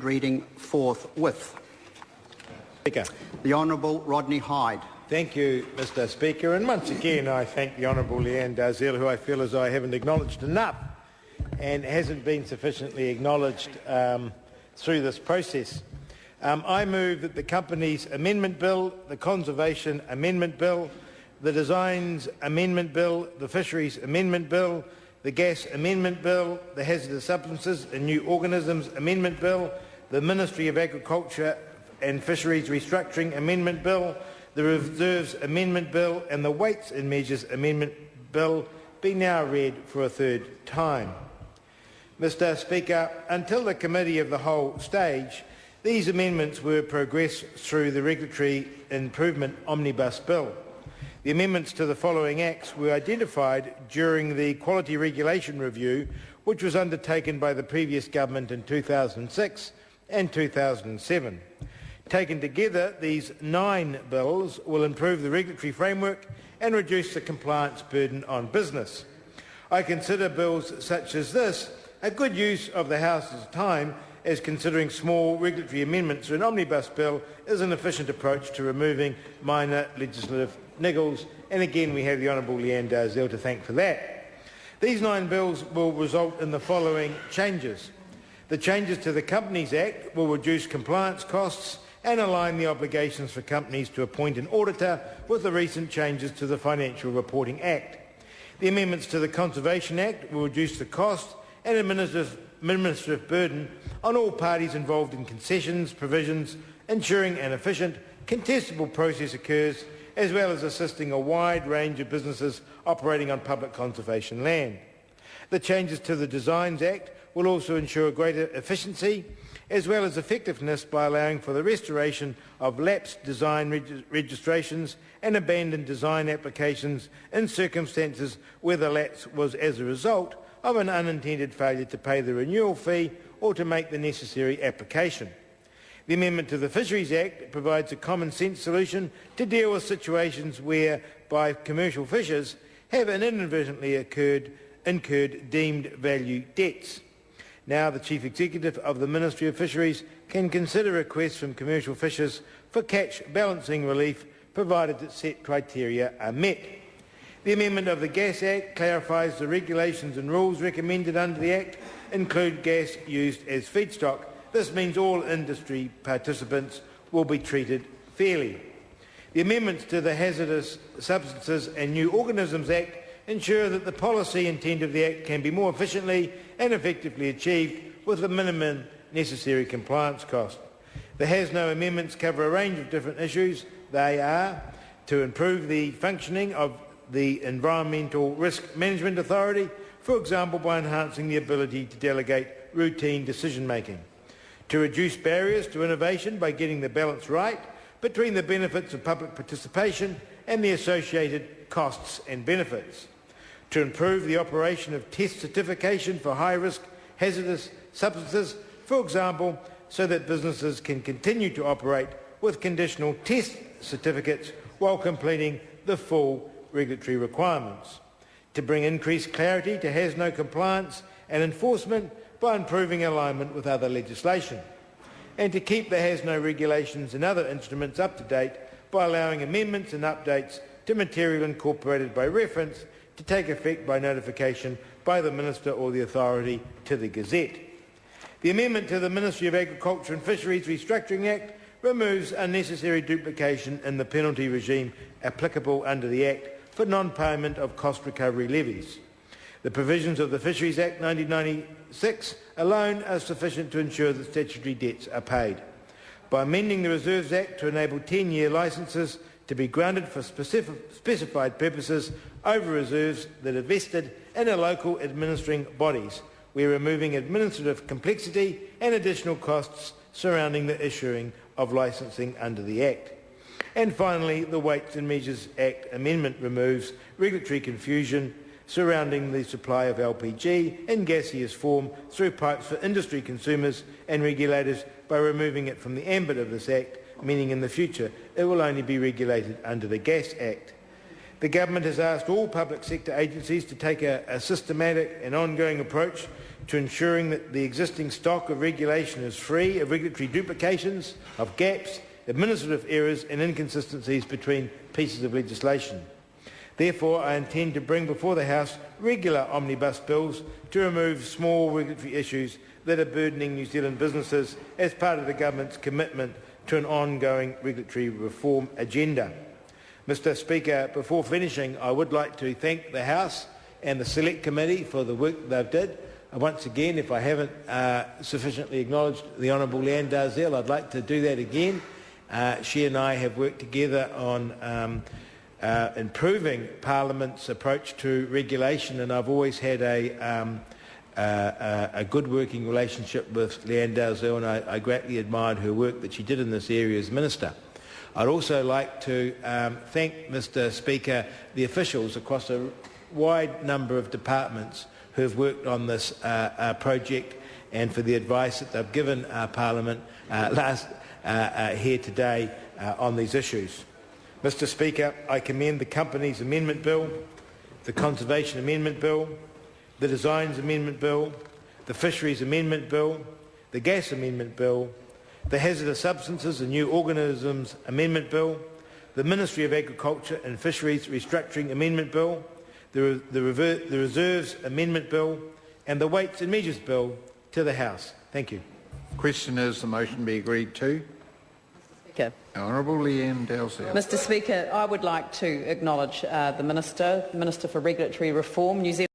Reading forthwith. Speaker. The Honourable Rodney Hyde. Thank you, Mr Speaker. And once again, I thank the Honourable Leanne Dalziel, who I feel as I haven't acknowledged enough and hasn't been sufficiently acknowledged through this process. I move that the Companies Amendment Bill, the Conservation Amendment Bill, the Designs Amendment Bill, the Fisheries Amendment Bill, the Gas Amendment Bill, the Hazardous Substances and New Organisms Amendment Bill, the Ministry of Agriculture and Fisheries Restructuring Amendment Bill, the Reserves Amendment Bill and the Weights and Measures Amendment Bill be now read for a third time. Mr Speaker, until the Committee of the Whole stage, these amendments were progressed through the Regulatory Improvement Omnibus Bill. The amendments to the following acts were identified during the Quality Regulation Review, which was undertaken by the previous government in 2006 and 2007. Taken together, these 9 bills will improve the regulatory framework and reduce the compliance burden on business. I consider bills such as this a good use of the House's time, as considering small regulatory amendments to an omnibus bill is an efficient approach to removing minor legislative niggles, and again we have the Honourable Leanne Dalziel to thank for that. These 9 bills will result in the following changes. The changes to the Companies Act will reduce compliance costs and align the obligations for companies to appoint an auditor with the recent changes to the Financial Reporting Act. The amendments to the Conservation Act will reduce the cost and administrative burden on all parties involved in concessions provisions, ensuring an efficient, contestable process occurs, as well as assisting a wide range of businesses operating on public conservation land. The changes to the Designs Act will also ensure greater efficiency as well as effectiveness by allowing for the restoration of lapsed design registrations and abandoned design applications in circumstances where the lapse was as a result of an unintended failure to pay the renewal fee or to make the necessary application. The amendment to the Fisheries Act provides a common-sense solution to deal with situations whereby commercial fishers have inadvertently incurred deemed value debts. Now the Chief Executive of the Ministry of Fisheries can consider requests from commercial fishers for catch balancing relief, provided that set criteria are met. The amendment of the Gas Act clarifies the regulations and rules recommended under the Act include gas used as feedstock. This means all industry participants will be treated fairly. The amendments to the Hazardous Substances and New Organisms Act ensure that the policy intent of the Act can be more efficiently and effectively achieved with the minimum necessary compliance cost. The HASNO amendments cover a range of different issues. They are to improve the functioning of the Environmental Risk Management Authority, for example by enhancing the ability to delegate routine decision-making, to reduce barriers to innovation by getting the balance right between the benefits of public participation and the associated costs and benefits, to improve the operation of test certification for high-risk hazardous substances, for example, so that businesses can continue to operate with conditional test certificates while completing the full regulatory requirements, to bring increased clarity to HASNO compliance and enforcement by improving alignment with other legislation, and to keep the HASNO regulations and other instruments up to date by allowing amendments and updates to material incorporated by reference to take effect by notification by the Minister or the authority to the Gazette. The amendment to the Ministry of Agriculture and Fisheries Restructuring Act removes unnecessary duplication in the penalty regime applicable under the Act for non-payment of cost recovery levies. The provisions of the Fisheries Act 1996 alone are sufficient to ensure that statutory debts are paid. By amending the Reserves Act to enable 10-year licences to be granted for specified purposes over reserves that are vested in a local administering bodies, we're removing administrative complexity and additional costs surrounding the issuing of licensing under the Act. And finally, the Weights and Measures Act amendment removes regulatory confusion surrounding the supply of LPG in gaseous form through pipes for industry consumers and regulators by removing it from the ambit of this Act, meaning in the future it will only be regulated under the Gas Act. The government has asked all public sector agencies to take a systematic and ongoing approach to ensuring that the existing stock of regulation is free of regulatory duplications, of gaps, administrative errors and inconsistencies between pieces of legislation. Therefore, I intend to bring before the House regular omnibus bills to remove small regulatory issues that are burdening New Zealand businesses as part of the government's commitment to an ongoing regulatory reform agenda. Mr Speaker, before finishing, I would like to thank the House and the Select Committee for the work they've did. Once again, if I haven't sufficiently acknowledged the Honourable Leanne Dalziel, I'd like to do that again. She and I have worked together on improving Parliament's approach to regulation, and I've always had a good working relationship with Leanne Dalziel, and I greatly admired her work that she did in this area as Minister. I'd also like to thank, Mr Speaker, the officials across a wide number of departments who have worked on this project and for the advice that they've given Parliament here today on these issues. Mr Speaker, I commend the Companies Amendment Bill, the Conservation Amendment Bill, the Designs Amendment Bill, the Fisheries Amendment Bill, the Gas Amendment Bill, the Hazardous Substances and New Organisms Amendment Bill, the Ministry of Agriculture and Fisheries Restructuring Amendment Bill, the Reserves Amendment Bill and the Weights and Measures Bill to the House. Thank you. Question is the motion be agreed to. Speaker. Honourable Leanne Dalziel. Mr Speaker, I would like to acknowledge the Minister for Regulatory Reform. New Zealand